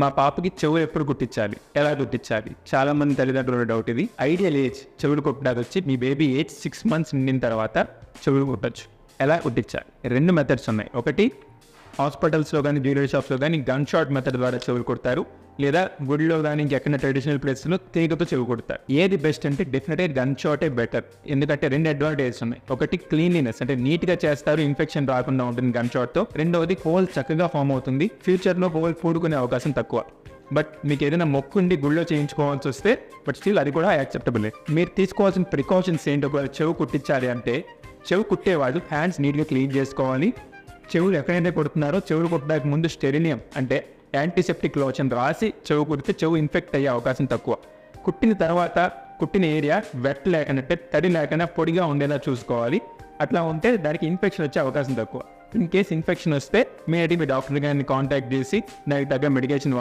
మా పాపకి చెవులు ఎప్పుడు కుట్టించాలి, ఎలా కుట్టించాలి? చాలా మంది తల్లిదండ్రుల డౌట్ ఇది. ఐడియల్ ఏజ్ చెవులు కుట్టడానికి వచ్చి మీ బేబీ ఏజ్ 6 months నిండిన తర్వాత చెవులు కుట్టచ్చు. ఎలా కుట్టించాలి? 2 మెథడ్స్ ఉన్నాయి. ఒకటి హాస్పిటల్స్లో కానీ జ్యువెలరీ షాప్స్లో కానీ గన్ షాట్ మెథడ్ ద్వారా చెవులు కుడతారు, లేదా గుడిలో కానీ ఇంకెక్కడ ట్రెడిషనల్ ప్లేస్లో తీగతో చెవి కుడతారు. ఏది బెస్ట్ అంటే డెఫినెట్గా గన్ షాటే బెటర్. ఎందుకంటే 2 అడ్వాంటేజెస్ ఉన్నాయి. ఒకటి క్లీన్లీనెస్, అంటే నీట్గా చేస్తారు, ఇన్ఫెక్షన్ రాకుండా ఉంటుంది గన్ షాట్తో. రెండవది హోల్ చక్కగా ఫామ్ అవుతుంది, ఫ్యూచర్లో హోల్ పూడుకునే అవకాశం తక్కువ. బట్ మీకు ఏదైనా మొక్కు ఉండి గుళ్ళో చేయించుకోవాల్సి వస్తే బట్ స్టిల్ అది కూడా యాక్సెప్టబులే. మీరు తీసుకోవాల్సిన ప్రికాషన్స్ ఏంటి? ఒకవేళ చెవు కుట్టించాలి అంటే చెవు కుట్టేవాళ్ళు హ్యాండ్స్ నీట్గా క్లీన్ చేసుకోవాలి. చెవులు ఎక్కడైతే కుడుతున్నారో చెవులు కుట్టడానికి ముందు స్టెరిలియం అంటే యాంటీసెప్టిక్ లోషన్ రాసి చెవు కుడితే చెవు ఇన్ఫెక్ట్ అయ్యే అవకాశం తక్కువ. కుట్టిన తర్వాత కుట్టిన ఏరియా వెట్ లేకుండా తడి లేకుండా పొడిగా ఉండేలా చూసుకోవాలి. అట్లా ఉంటే దానికి ఇన్ఫెక్షన్ వచ్చే అవకాశం తక్కువ. ఇన్ కేస్ ఇన్ఫెక్షన్ వస్తే మీ డాక్టర్ గారిని కాంటాక్ట్ చేసి దానికి తగ్గ మెడికేషన్